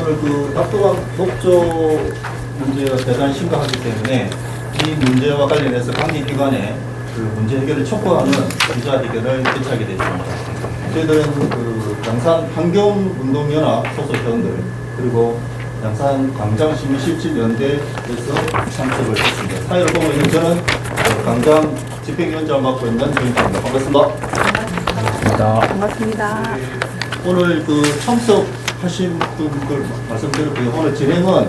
오늘 그 낙동강 녹조 문제가 대단히 심각하기 때문에 이 문제와 관련해서 관계기관에 그 문제 해결을 촉구하는 기자회견을 개최하게 됐습니다. 저희들은 그 양산 환경운동연합 소속 회원들 그리고 양산 광장시민실질연대에서 참석을 했습니다. 사회를 보고 있는 저는 광장 집행위원장을 맡고 있는 조인입니다. 반갑습니다. 반갑습니다. 오늘 그 참석하신 분들 말씀드렸고요. 오늘 진행은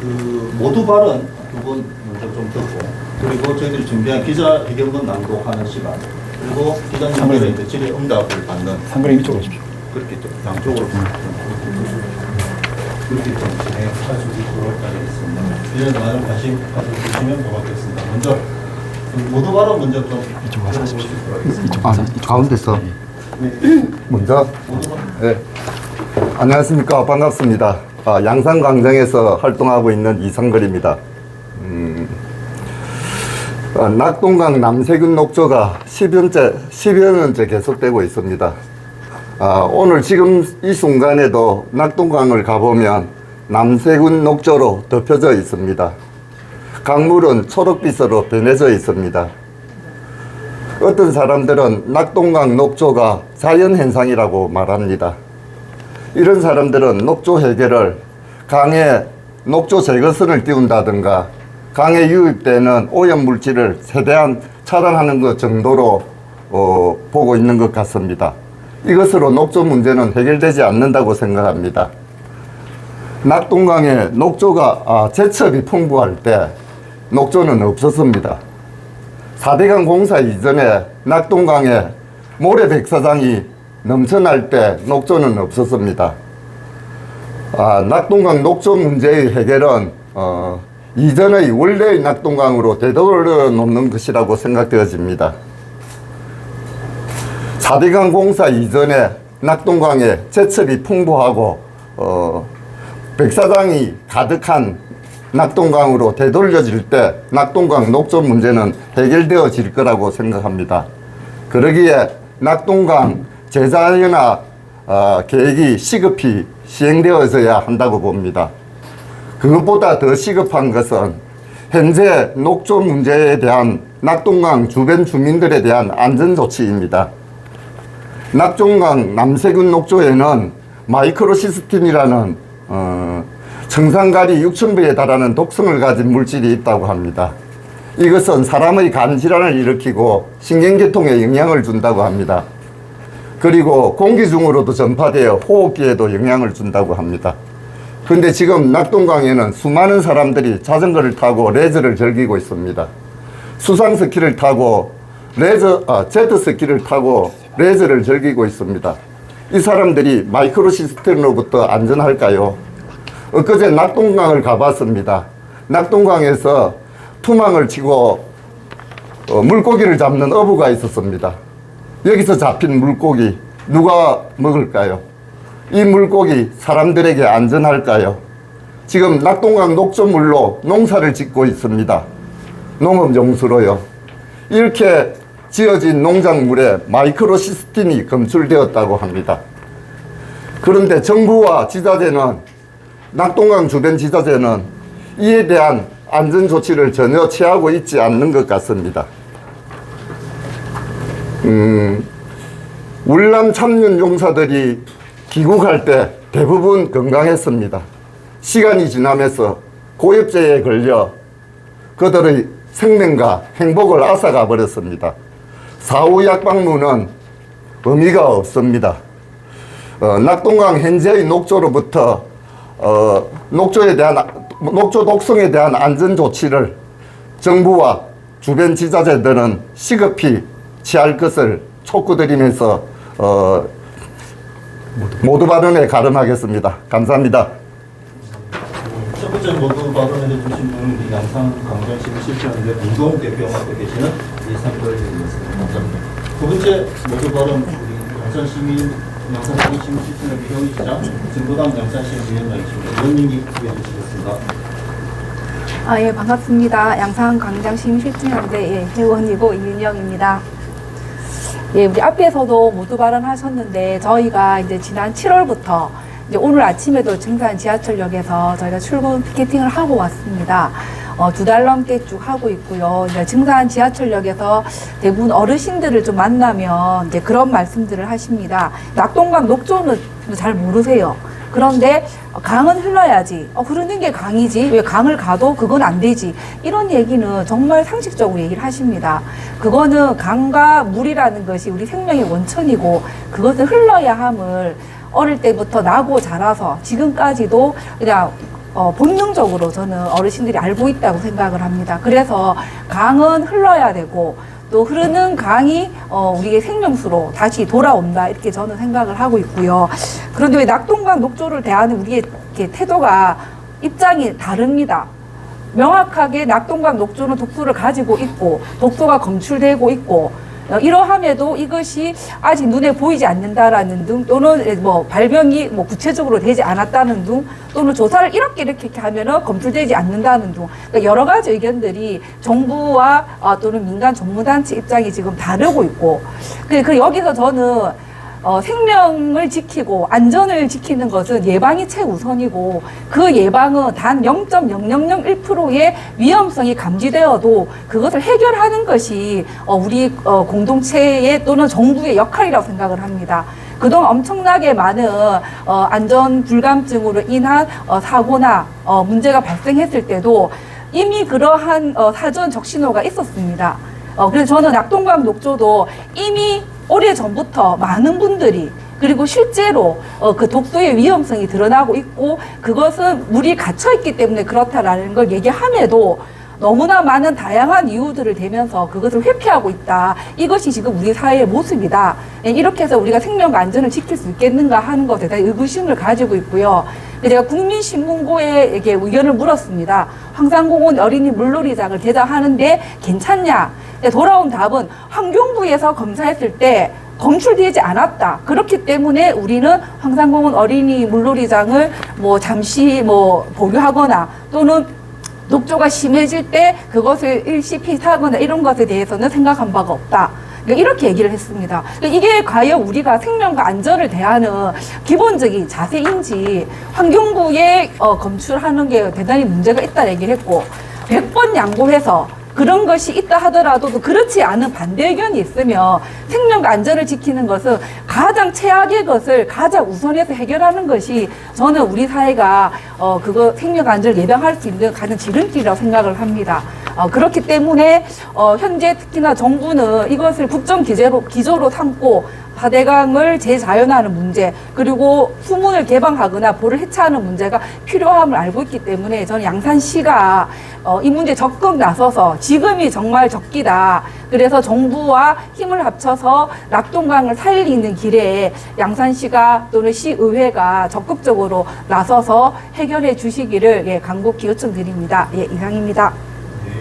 그 모두 발언 두 분 먼저 좀 듣고 그리고 저희들이 준비한 기자회견문 낭독하는 시간 그리고 기자님들의 이제 질의 응답을 받는 상근이 이쪽으로 오십시오. 그렇게 좀 양쪽으로 그렇게 좀 진행할 수 있도록 하겠습니다. 이런 많은 관심 가져주시면 고맙겠습니다. 먼저 모두 발언 먼저 좀 들어보실 수 있겠습니다. 가운데서 먼저 네. 안녕하십니까. 반갑습니다. 양산광장에서 활동하고 있는 이상걸입니다. 낙동강 남세균 녹조가 10여 년째 계속되고 있습니다. 오늘 지금 이 순간에도 낙동강을 가보면 남세균 녹조로 덮여져 있습니다. 강물은 초록빛으로 변해져 있습니다. 어떤 사람들은 낙동강 녹조가 자연현상이라고 말합니다. 이런 사람들은 녹조 해결을 강에 녹조 제거선을 띄운다든가 강에 유입되는 오염물질을 최대한 차단하는 것 정도로 보고 있는 것 같습니다. 이것으로 녹조 문제는 해결되지 않는다고 생각합니다. 낙동강에 녹조가 제첩이 풍부할 때 녹조는 없었습니다. 4대강 공사 이전에 낙동강에 모래백사장이 넘쳐날 때 녹조는 없었습니다. 낙동강 녹조 문제의 해결은 이전의 원래의 낙동강으로 되돌려 놓는 것이라고 생각되어집니다. 4대강 공사 이전에 낙동강에 제첩이 풍부하고 백사장이 가득한 낙동강으로 되돌려질 때 낙동강 녹조 문제는 해결되어질 거라고 생각합니다. 그러기에 낙동강 재자연화 계획이 시급히 시행되어져야 한다고 봅니다. 그것보다 더 시급한 것은 현재 녹조 문제에 대한 낙동강 주변 주민들에 대한 안전조치입니다. 낙동강 남세균 녹조에는 마이크로시스틴이라는 청산가리 6,000배에 달하는 독성을 가진 물질이 있다고 합니다. 이것은 사람의 간 질환을 일으키고 신경계통에 영향을 준다고 합니다. 그리고 공기 중으로도 전파되어 호흡기에도 영향을 준다고 합니다. 그런데 지금 낙동강에는 수많은 사람들이 자전거를 타고 레저를 즐기고 있습니다. 수상스키를 타고 제트스키를 타고 레저를 즐기고 있습니다. 이 사람들이 마이크로시스템으로부터 안전할까요? 엊그제 낙동강을 가봤습니다. 낙동강에서 투망을 치고 물고기를 잡는 어부가 있었습니다. 여기서 잡힌 물고기 누가 먹을까요? 이 물고기 사람들에게 안전할까요? 지금 낙동강 녹조물로 농사를 짓고 있습니다. 농업용수로요. 이렇게 지어진 농작물에 마이크로시스틴이 검출되었다고 합니다. 그런데 정부와 지자체는 낙동강 주변 지자체는 이에 대한 안전조치를 전혀 취하고 있지 않는 것 같습니다. 울남 참윤 용사들이 귀국할 때 대부분 건강했습니다. 시간이 지나면서 고엽제에 걸려 그들의 생명과 행복을 앗아가 버렸습니다. 사후 약방문은 의미가 없습니다. 낙동강 현재의 녹조로부터 녹조 독성에 대한 안전조치를 정부와 주변 지자체들은 시급히 취할 것을 촉구드리면서 모두 발언에 가름하겠습니다. 감사합니다. 첫 번째 모두 발언해 주신 분은 양산 광장시민실질연대 운동 대표 맡고 계시는 이상걸 의원이었습니다. 감사합니다. 두 번째 모두 발언 우리 양산시민실질연대 회원이시자 진보당 양산시민위원장이십니다. 의원님이 소개해 주시겠습니다. 예, 반갑습니다. 양산광장시민실질연대 회원이고 이윤영입니다. 예, 우리 앞에서도 모두 발언하셨는데 저희가 이제 지난 7월부터 이제 오늘 아침에도 증산 지하철역에서 저희가 출근 피켓팅을 하고 왔습니다. 2달 넘게 쭉 하고 있고요. 이제 증산 지하철역에서 대부분 어르신들을 좀 만나면 이제 그런 말씀들을 하십니다. 낙동강 녹조는 잘 모르세요. 그런데 강은 흘러야지. 흐르는 게 강이지. 왜 강을 가도 그건 안 되지. 이런 얘기는 정말 상식적으로 얘기를 하십니다. 그거는 강과 물이라는 것이 우리 생명의 원천이고 그것을 흘러야 함을 어릴 때부터 나고 자라서 지금까지도 그냥 본능적으로 저는 어르신들이 알고 있다고 생각을 합니다. 그래서 강은 흘러야 되고 또 흐르는 강이 우리의 생명수로 다시 돌아온다 이렇게 저는 생각을 하고 있고요. 그런데 왜 낙동강 녹조를 대하는 우리의 태도가 입장이 다릅니다. 명확하게 낙동강 녹조는 독소를 가지고 있고 독소가 검출되고 있고 이러함에도 이것이 아직 눈에 보이지 않는다라는 등 또는 뭐 발명이 뭐 구체적으로 되지 않았다는 등 또는 조사를 이렇게 하면은 검출되지 않는다는 등 그러니까 여러 가지 의견들이 정부와 또는 민간 전문단체 입장이 지금 다르고 있고 그 여기서 저는 생명을 지키고 안전을 지키는 것은 예방이 최우선이고 그 예방은 단 0.0001%의 위험성이 감지되어도 그것을 해결하는 것이 우리 공동체의 또는 정부의 역할이라고 생각을 합니다. 그동안 엄청나게 많은 안전 불감증으로 인한 사고나 문제가 발생했을 때도 이미 그러한 사전 적신호가 있었습니다. 그래서 저는 낙동강 녹조도 이미 오래전부터 많은 분들이 그리고 실제로 그 독소의 위험성이 드러나고 있고 그것은 물이 갇혀있기 때문에 그렇다라는 걸 얘기함에도 너무나 많은 다양한 이유들을 대면서 그것을 회피하고 있다. 이것이 지금 우리 사회의 모습이다. 이렇게 해서 우리가 생명과 안전을 지킬 수 있겠는가 하는 것에 대한 의구심을 가지고 있고요. 제가 국민신문고에게 의견을 물었습니다. 황산공원 어린이 물놀이장을 개장하는데 괜찮냐? 돌아온 답은 환경부에서 검사했을 때 검출되지 않았다. 그렇기 때문에 우리는 황산공원 어린이 물놀이장을 잠시 보류하거나 또는 녹조가 심해질 때 그것을 일시 폐쇄하거나 이런 것에 대해서는 생각한 바가 없다. 이렇게 얘기를 했습니다. 이게 과연 우리가 생명과 안전을 대하는 기본적인 자세인지 환경부에 검출하는 게 대단히 문제가 있다 얘기를 했고 100번 양보해서 그런 것이 있다 하더라도 그렇지 않은 반대 의견이 있으면 생명과 안전을 지키는 것은 가장 최악의 것을 가장 우선해서 해결하는 것이 저는 우리 사회가 생명과 안전을 예방할 수 있는 가장 지름길이라고 생각을 합니다. 그렇기 때문에 현재 특히나 정부는 이것을 국정 기조로 삼고 4대강을 재자연화하는 문제 그리고 수문을 개방하거나 보를 해체하는 문제가 필요함을 알고 있기 때문에 저는 양산시가 이 문제에 적극 나서서 지금이 정말 적기다. 그래서 정부와 힘을 합쳐서 낙동강을 살리는 길에 양산시가 또는 시의회가 적극적으로 나서서 해결해 주시기를 간곡히 요청드립니다. 이상입니다. 네,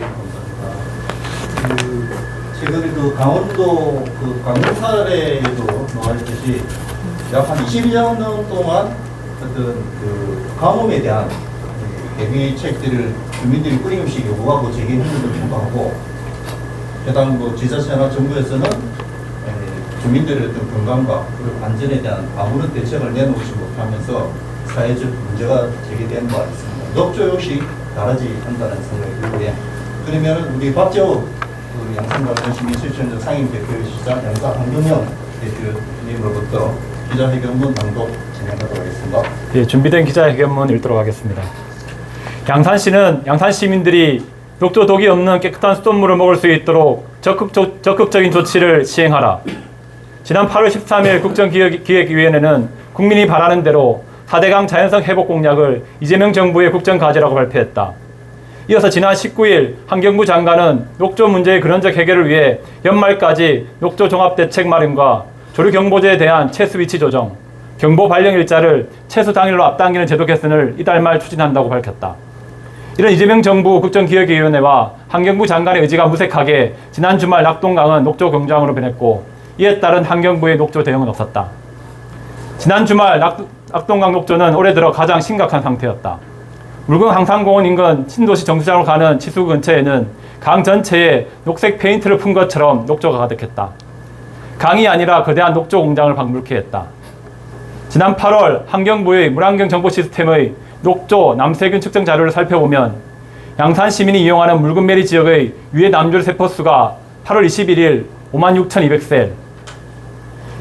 감사합니다. 최근에 강원도 강릉 사례에도 나와있듯이 약 한 20년 동안 어떤 가뭄에 대한 대비책들을 주민들이 끊임없이 요구하고 제기했는데도 불구하고 해당 지자체나 정부에서는 주민들의 어떤 건강과 그리고 안전에 대한 아무런 대책을 내놓지 못하면서 사회적 문제가 제기되는 바 있습니다. 녹조 역시 다르지 않다는 생각이 들고요. 그러면 우리 박재욱 양산관광시민실천적 상임대표이시자 양산환경영 대표님으로부터 기자회견문 낭독 진행하도록 하겠습니다. 예, 준비된 기자회견문 읽도록 하겠습니다. 양산시는 양산 시민들이 녹조 독이 없는 깨끗한 수돗물을 먹을 수 있도록 적극적인 조치를 시행하라. 지난 8월 13일 국정기획위원회는 국민이 바라는 대로 4대강 자연성 회복 공약을 이재명 정부의 국정과제라고 발표했다. 이어서 지난 19일 환경부 장관은 녹조 문제의 근원적 해결을 위해 연말까지 녹조 종합대책 마련과 조류경보제에 대한 채수 위치 조정, 경보 발령 일자를 채수 당일로 앞당기는 제도 개선을 이달 말 추진한다고 밝혔다. 이런 이재명 정부 국정기획위원회와 환경부 장관의 의지가 무색하게 지난 주말 낙동강은 녹조 경장으로 변했고 이에 따른 환경부의 녹조 대응은 없었다. 지난 주말 낙동강 녹조는 올해 들어 가장 심각한 상태였다. 물금 황산공원 인근 신도시 정수장으로 가는 치수 근처에는 강 전체에 녹색 페인트를 푼 것처럼 녹조가 가득했다. 강이 아니라 거대한 녹조 공장을 방불케 했다. 지난 8월 환경부의 물환경 정보 시스템의 녹조 남세균 측정 자료를 살펴보면 양산 시민이 이용하는 묽은메리 지역의 유해 남조류 세포수가 8월 21일 56,200셀,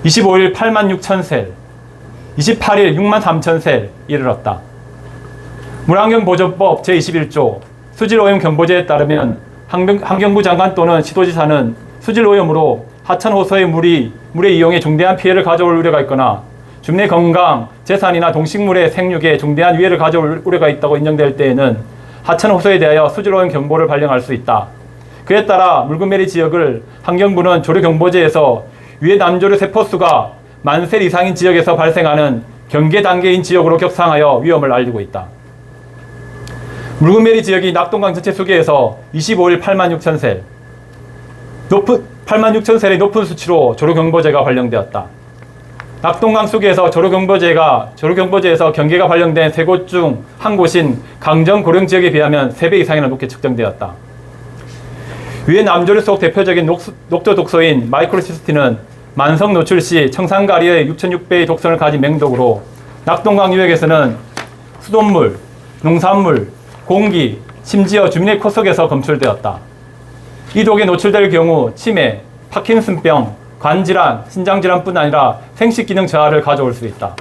25일 86,000셀, 28일 63,000셀 이르렀다. 물환경보전법 제21조 수질오염 경보제에 따르면 환경부 장관 또는 시도지사는 수질오염으로 하천 호수의 물의 이용에 중대한 피해를 가져올 우려가 있거나 주민의 건강, 재산이나 동식물의 생육에 중대한 위해를 가져올 우려가 있다고 인정될 때에는 하천 호수에 대하여 수질오염 경보를 발령할 수 있다. 그에 따라 묽은메리 지역을 환경부는 조류경보제에서 유해 남조류 세포수가 10,000셀 이상인 지역에서 발생하는 경계 단계인 지역으로 격상하여 위험을 알리고 있다. 묽은메리 지역이 낙동강 전체 수계에서 25일 86,000셀, 86,000셀의 높은 수치로 조류경보제가 발령되었다. 낙동강 수계에서 조류경보제에서 경계가 발령된 세 곳 중 한 곳인 강정 고령 지역에 비하면 3배 이상이나 높게 측정되었다. 유해 남조류 속 대표적인 녹조 독소인 마이크로시스틴은 만성 노출 시 청산가리의 6,600배의 독성을 가진 맹독으로 낙동강 유역에서는 수돗물, 농산물, 공기, 심지어 주민의 코 속에서 검출되었다. 이 독에 노출될 경우 치매, 파킨슨병, 관질환, 신장질환뿐 아니라 생식기능 저하를 가져올 수 있다.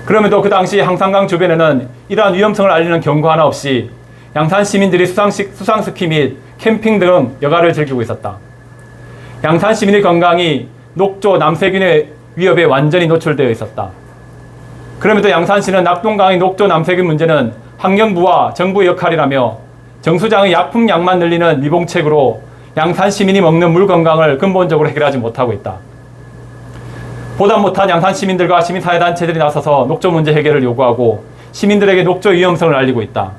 그럼에도 그 당시 항산강 주변에는 이러한 위험성을 알리는 경고 하나 없이 양산 시민들이 수상스키 및 캠핑 등 여가를 즐기고 있었다. 양산 시민의 건강이 녹조 남세균의 위협에 완전히 노출되어 있었다. 그럼에도 양산시는 낙동강의 녹조 남세균 문제는 환경부와 정부의 역할이라며 정수장의 약품량만 늘리는 미봉책으로 양산 시민이 먹는 물 건강을 근본적으로 해결하지 못하고 있다. 보다 못한 양산 시민들과 시민사회단체들이 나서서 녹조 문제 해결을 요구하고 시민들에게 녹조 위험성을 알리고 있다.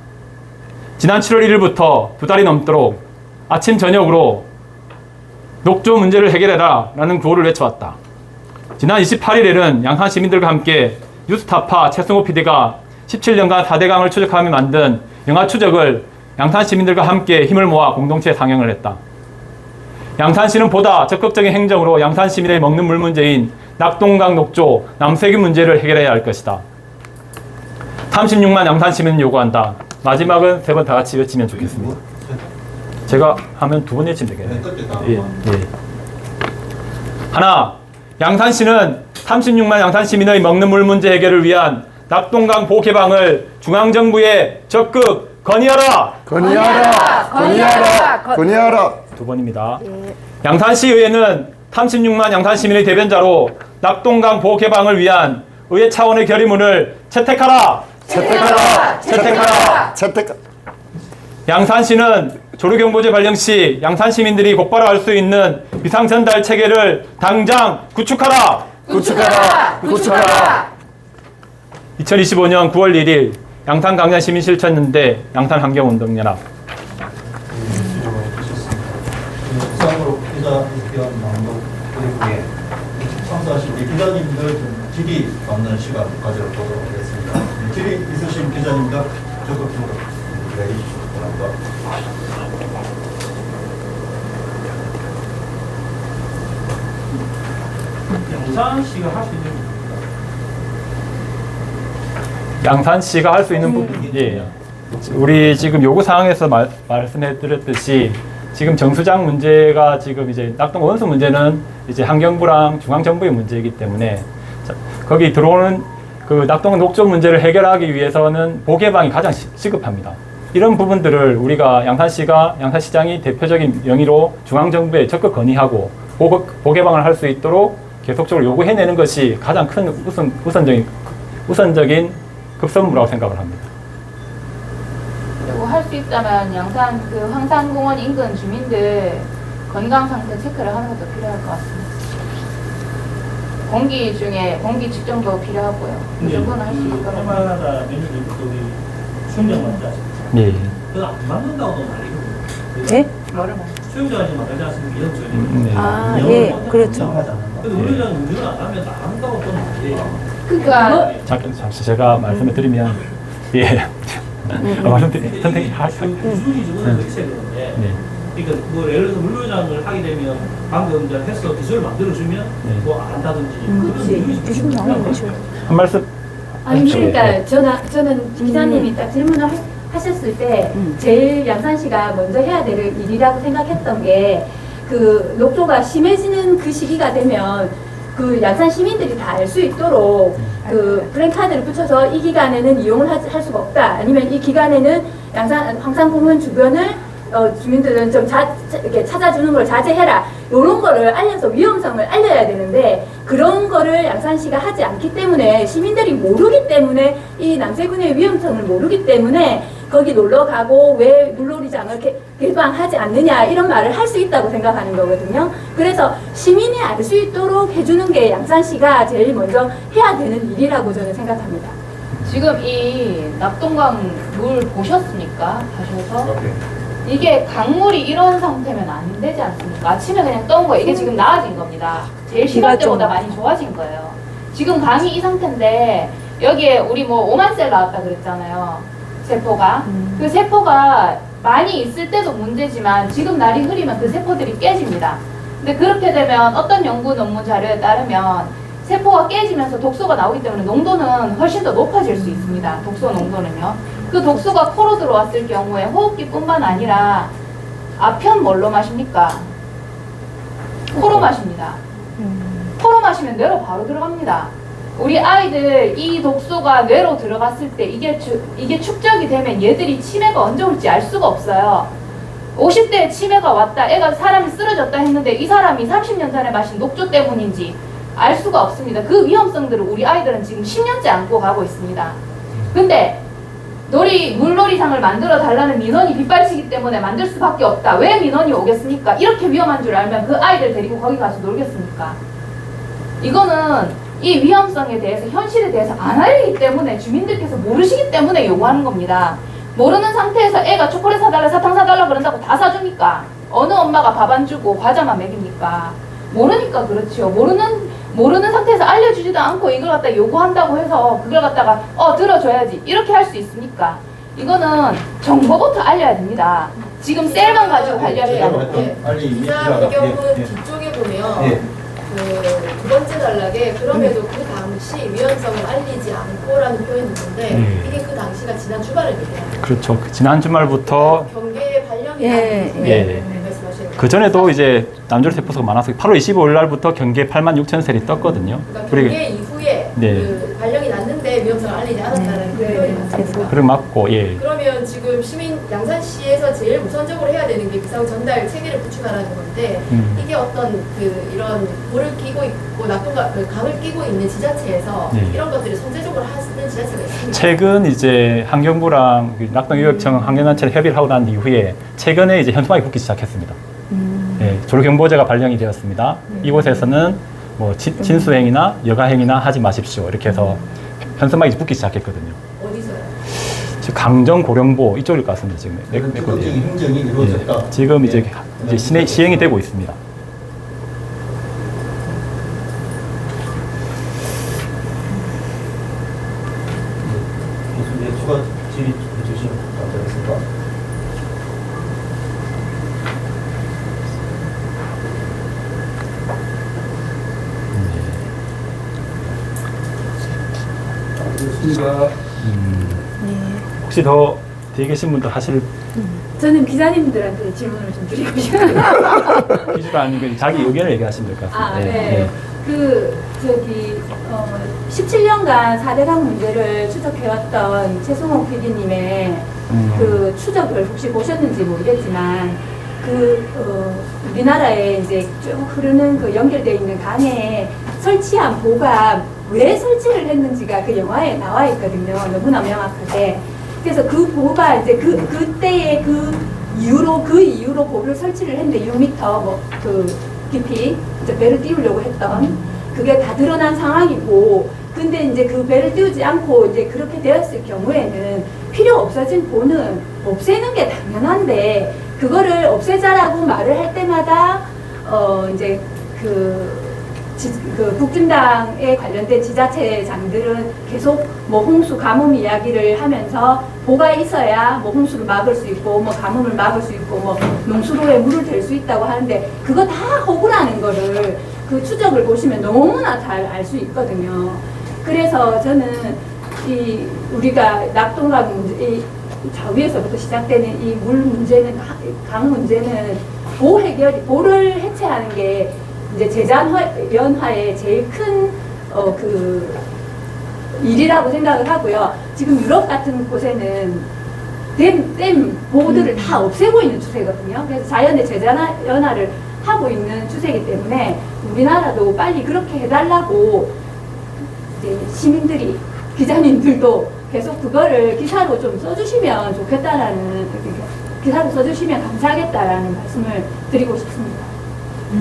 지난 7월 1일부터 2달이 넘도록 아침 저녁으로 녹조 문제를 해결해라 라는 구호를 외쳐왔다. 지난 28일에는 양산 시민들과 함께 뉴스타파 최승호 PD가 17년간 4대강을 추적하며 만든 영화 추적을 양산 시민들과 함께 힘을 모아 공동체 상영을 했다. 양산시는 보다 적극적인 행정으로 양산 시민의 먹는 물 문제인 낙동강 녹조 남세균 문제를 해결해야 할 것이다. 36만 양산 시민은 요구한다. 마지막은 3번 다 같이 외치면 좋겠습니다. 제가 하면 2번 외치면 되겠네요. 예. 하나, 양산시는 36만 양산 시민의 먹는 물 문제 해결을 위한 낙동강 보호 개방을 중앙정부에 적극 건의하라! 건의하라! 2번입니다. 양산시의회는 36만 양산시민의 대변자로 낙동강 보호 개방을 위한 의회 차원의 결의문을 채택하라! 양산시는 조류경보제 발령 시 양산 시민들이 곧바로 알 수 있는 비상 전달 체계를 당장 구축하라! 2025년 9월 1일 양산 강변 시민실천연대 양산환경운동연합. 이상으로 기자 의견 낭독 그리고에 참석하신 우리 기자님들 좀 질의 받는 시간 가져보도록 하겠습니다. 질의 있으신 기자님들 적극적으로 내주시기 바랍니다. 양산시가 할 수 있는 양산시가 할 수 있는 부분, 예. 우리 지금 요구 사항에서 말씀해 드렸듯이 지금 정수장 문제가 지금 이제 낙동 원수 문제는 이제 환경부랑 중앙정부의 문제이기 때문에 거기 들어오는 그 낙동 녹조 문제를 해결하기 위해서는 보개방이 가장 시급합니다. 이런 부분들을 우리가 양산시장이 대표적인 명의로 중앙정부에 적극 건의하고 보개방을 할 수 있도록 계속적으로 요구해내는 것이 가장 큰 우선적인 급선무라고 생각을 합니다. 그리고 할 수 있다면 양산 그 황산공원 인근 주민들 건강 상태 체크를 하는 것도 필요할 것 같습니다. 공기 중에 공기 측정도 필요하고요. 그 정도는 할 수 있을 것 같아요. 해마다 메뉴들이 수영장 맞지 않습니까? 예. 그거 안 맞는다고는 알리거든요. 예? 뭐를 말? 수영장이 맞지 않습니까? 이런 네. 아, 예, 그렇죠. 근데 우리는 운전을 안 하면 나간다고 또 말이에요. 그러니까 잠시 제가 말씀을 드리면, 예. 말씀드리, 선생님, 기준이 주는 그렇게 되는데 네. 그러니까 뭐 예를 들어서 물류장을 하게 되면 방금 이제 해서 기술을 만들어주면 네. 뭐 안 한다든지 그런 그치. 이유가 기술 나오는 거죠. 한 말씀. 아니 그러니까 예. 저는 기자님이 딱 질문을 하셨을 때 제일 양산시가 먼저 해야 될 일이라고 생각했던 게 그 녹조가 심해지는 그 시기가 되면 그 양산 시민들이 다 알 수 있도록 그 프랜카드를 붙여서 이 기간에는 이용을 할 수가 없다. 아니면 이 기간에는 양산 황산공원 주변을 주민들은 좀 이렇게 찾아주는 걸 자제해라. 이런 거를 알려서 위험성을 알려야 되는데 그런 거를 양산시가 하지 않기 때문에 시민들이 모르기 때문에 이 남세군의 위험성을 모르기 때문에 거기 놀러 가고 왜 물놀이장을 개방하지 않느냐 이런 말을 할 수 있다고 생각하는 거거든요. 그래서 시민이 알 수 있도록 해주는 게 양산시가 제일 먼저 해야 되는 일이라고 저는 생각합니다. 지금 이 낙동강 물 보셨습니까? 가셔서 이게 강물이 이런 상태면 안 되지 않습니까? 아침에 그냥 떠온 거 이게 지금 나아진 겁니다. 제일 심할 때보다 많이 좋아진 거예요. 지금 강이 이 상태인데 여기에 우리 뭐 5만 셀 나왔다 그랬잖아요. 세포가. 그 세포가 많이 있을 때도 문제지만 지금 날이 흐리면 그 세포들이 깨집니다. 근데 그렇게 되면 어떤 연구 논문 자료에 따르면 세포가 깨지면서 독소가 나오기 때문에 농도는 훨씬 더 높아질 수 있습니다. 독소 농도는요. 그 독소가 코로 들어왔을 경우에 호흡기뿐만 아니라 아편 뭘로 마십니까? 코로 마십니다. 코로 마시면 뇌로 바로 들어갑니다. 우리 아이들 이 독소가 뇌로 들어갔을 때 이게 축적이 되면 얘들이 치매가 언제 올지 알 수가 없어요. 50대에 치매가 왔다, 애가 사람이 쓰러졌다 했는데 이 사람이 30년 전에 마신 녹조 때문인지 알 수가 없습니다. 그 위험성들을 우리 아이들은 지금 10년째 안고 가고 있습니다. 근데 물놀이장을 만들어 달라는 민원이 빗발치기 때문에 만들 수밖에 없다. 왜 민원이 오겠습니까? 이렇게 위험한 줄 알면 그 아이들 데리고 거기 가서 놀겠습니까? 이거는 이 위험성에 대해서 현실에 대해서 안 알리기 때문에 주민들께서 모르시기 때문에 요구하는 겁니다. 모르는 상태에서 애가 초콜릿 사달라 사탕 사달라 그런다고 다 사줍니까? 어느 엄마가 밥 안 주고 과자만 먹입니까? 모르니까 그렇지요. 모르는 상태에서 알려주지도 않고 이걸 갖다 요구한다고 해서 그걸 갖다가 들어줘야지 이렇게 할 수 있습니까? 이거는 정보부터 알려야 됩니다. 지금 셀만 가지고 관리하지 않고. 기사 배경은 뒤쪽에 보면 두 번째 단락에 그럼에도 그 당시 위헌성을 알리지 않고라는 표현이 있는데 이게 그 당시가 지난 주말을 얘기합니다. 그렇죠. 지난 주말부터 경계 발령이 예, 예. 말씀하시는 그 전에도 이제 남조리 세포수가 많아서 8월 25일 날부터 경계 86,000셀이 떴거든요. 그러니까 경계 이후에 네. 그 발령이 났는데 위헌성을 알리지 않았다는 그 표현이 맞습니다. 그럼 맞고 예. 그러면 지금 양산시에서 제일 우선적으로 해야 되는 게 비상 전달 체계를 구축하라는 건데 이게 어떤 이런 돌을 끼고 있고 강을 끼고 있는 지자체에서 네. 이런 것들을 선제적으로 하는 지자체가 있습니다. 최근 이제 환경부랑 낙동교육청 환경단체를 협의를 하고 난 이후에 최근에 이제 현수막이 붙기 시작했습니다. 예, 조류경보제가 발령이 되었습니다. 이곳에서는 뭐 진수행위나 여가행위나 하지 마십시오. 이렇게 해서 현수막이 붙기 시작했거든요. 어디서요? 지금 강정, 고령보 이쪽일 것 같습니다. 지금 적극적인 행정이 이루어졌다. 예, 지금 이제 시행이 되고 있습니다. 교수님 추가 질의 해주시면 감사하겠습니다. 그렇습니다. 혹시 더 뒤에 계신 분들 하실 저는 기자님들한테 질문을 좀 드리고 싶어요. 퀴즈가 아니고 자기 의견을 얘기하시면 될 것 같습니다. 네. 17년간 4대강 문제를 추적해왔던 최승호 PD님의 그 추적을 혹시 보셨는지 모르겠지만 우리나라에 이제 쭉 흐르는 그 연결되어 있는 강에 설치한 보가 왜 설치를 했는지가 그 영화에 나와 있거든요. 너무나 명확하게. 그래서 그 보가 이제 그때의 그 이후로 보를 설치를 했는데 6m 깊이 이제 배를 띄우려고 했던 그게 다 드러난 상황이고, 근데 이제 그 배를 띄우지 않고 이제 그렇게 되었을 경우에는 필요 없어진 보는 없애는 게 당연한데 그거를 없애자라고 말을 할 때마다 이제 그 북진당에 관련된 지자체장들은 계속 뭐 홍수 가뭄 이야기를 하면서 보가 있어야 뭐 홍수를 막을 수 있고 뭐 가뭄을 막을 수 있고 뭐 농수로에 물을 댈 수 있다고 하는데 그거 다 허구라는 거를 그 추적을 보시면 너무나 잘 알 수 있거든요. 그래서 저는 이 우리가 낙동강 문제, 이 저 위에서부터 시작되는 이 물 문제는 강 문제는 보를 해체하는 게 이제 재난연화의 제일 큰 그 일이라고 생각을 하고요. 지금 유럽 같은 곳에는 댐 보호들을 다 없애고 있는 추세거든요. 그래서 자연의 재난연화를 하고 있는 추세이기 때문에 우리나라도 빨리 그렇게 해달라고 이제 시민들이 기자님들도 계속 그거를 기사로 좀 써주시면 좋겠다라는 기사로 써주시면 감사하겠다라는 말씀을 드리고 싶습니다.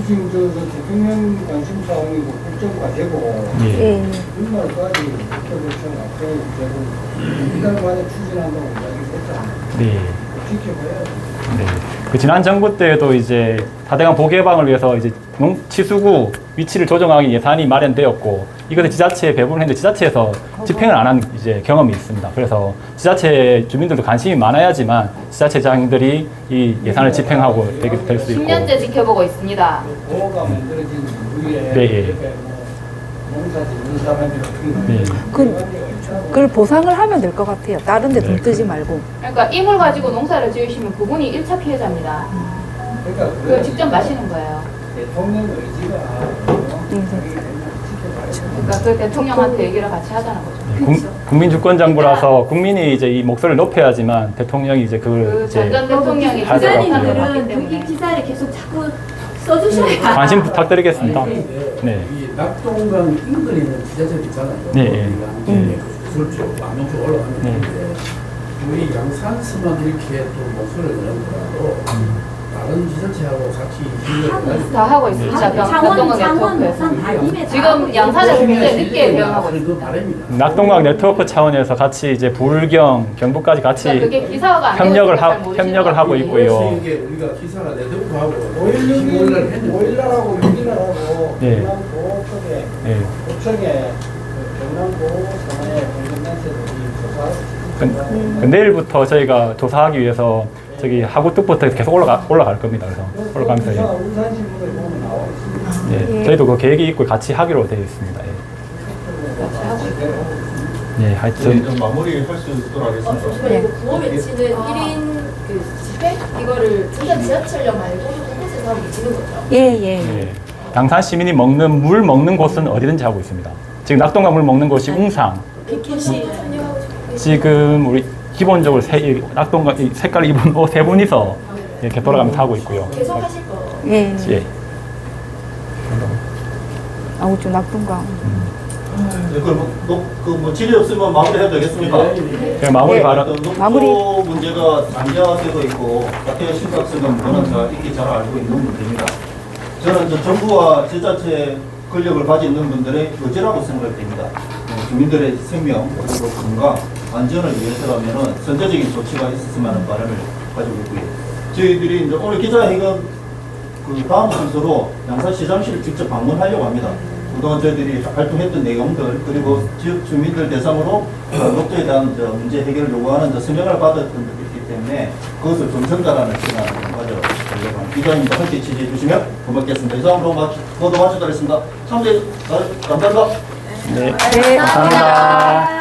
지금 저 대통령 관심사항이고 국정화 되고 예. 연말까지 국토교청 앞으로 되고 이달 만에 추진한다고 이야기했잖아요. 네. 지켜봐야죠. 네. 그 지난 정부 때에도 이제 다대강 보개방을 위해서 이제 치수구 위치를 조정하기 예산이 마련되었고 이것을 지자체에 배분을 했는데 지자체에서 집행을 안 한 이제 경험이 있습니다. 그래서 지자체 주민들도 관심이 많아야지만 지자체장들이 이 예산을 집행하고 될 수 있고. 10년째 지켜보고 있습니다. 보호가 만들어진 이후에 네. 농사 짓는 사람들이 네. 그걸 보상을 하면 될 것 같아요. 다른 데 돈 뜨지 말고. 그러니까 이물 가지고 농사를 지으시면 그분이 1차 피해자입니다. 그러니까 그걸 직접 마시는 거예요. 대통령 의지가 그러니까 그 대통령한테 얘기를 같이 하자는 거죠. 국민주권정부라서 국민이 이제 이 목소리를 높여야지만 대통령이 이제 그 이제 전 대통령이 할 수가 없고요. 기자님들은 이 기사를 계속 자꾸 써주셔야 관심 부탁드리겠습니다. 네. 이 낙동강 인근에 있는 지자체들 있잖아요. 네. 기술쪽, 망명쪽 올라가는 네. 건데 우리 양산서만 이렇게 또 목소리를 내는 거라도 다른 지자체하고 같이 힘을 다 하고 있습니다. 낙동강 네트워크에서. 지금 양산에서 굉장히 늦게 대응하고 있습니다. 낙동강 네트워크 차원에서 같이 이제 불경, 경북까지 같이 그러니까 그게 기사화가 안 협력을 되고 잘 모르시는 협력을 하고 것 같아요. 있고요. 이게 우리가 기사가 내도록하고 5일날 했는데 5일날하고 6일날하고 예. 경남보호 쪽에 예. 도청에 경남보호선의 공동단체들이 조사하고 그 내일부터 저희가 조사하기 위해서 저기 하구뚝부터 계속 올라갈 겁니다. 그래서 올라가면서 울산신문에 보면 나와 있습니다. 예. 저희도 그 계획이 있고 같이 하기로 되어 있습니다. 예. 하여튼 마무리할 수 있도록 하겠습니다. 잠시만요. 이거 구호 외치는 1인 그 집회? 이거를 진짜 지하철역 말고 곳곳에서 하고 계시는 거죠? 예. 양산 시민이 물 먹는 곳은 어디든지 하고 있습니다. 지금 낙동강 물 먹는 곳이 웅상. 백현씨 참여하고 싶으신 지금 우리 기본적으로 낙동강 색깔 입은 옷 세 분이서 이렇게 돌아가면서 하고 있고요. 계속 하실 거. 예. 예. 아우주 낙동강. 뭐 질의 없으면 마무리해도 되겠습니까? 그냥 마무리 바로 마무리. 녹조 문제가 단계화되고 있고 사태의 심각성은 워낙 잘 알고 있는 문제입니다. 저는 정부와 지자체 권력을 가지고 있는 분들의 의지라고 생각됩니다. 주민들의 생명 그리고 건강, 안전을 위해서라면 선제적인 조치가 있었으면 하는 바람을 가지고 있고요. 저희들이 이제 오늘 기자회견 그 다음 순서로 양산시장실을 직접 방문하려고 합니다. 그동안 저희들이 활동했던 내용들 그리고 지역 주민들 대상으로 녹조에 대한 문제 해결을 요구하는 서명을 받았던 적이 있기 때문에 그것을 좀 전달하는 시간을 가져보려고 합니다. 기자님도 함께 지지해 주시면 고맙겠습니다. 이상으로 모두 마치도록 하겠습니다. 참여해 감사합니다. 네. 감사합니다.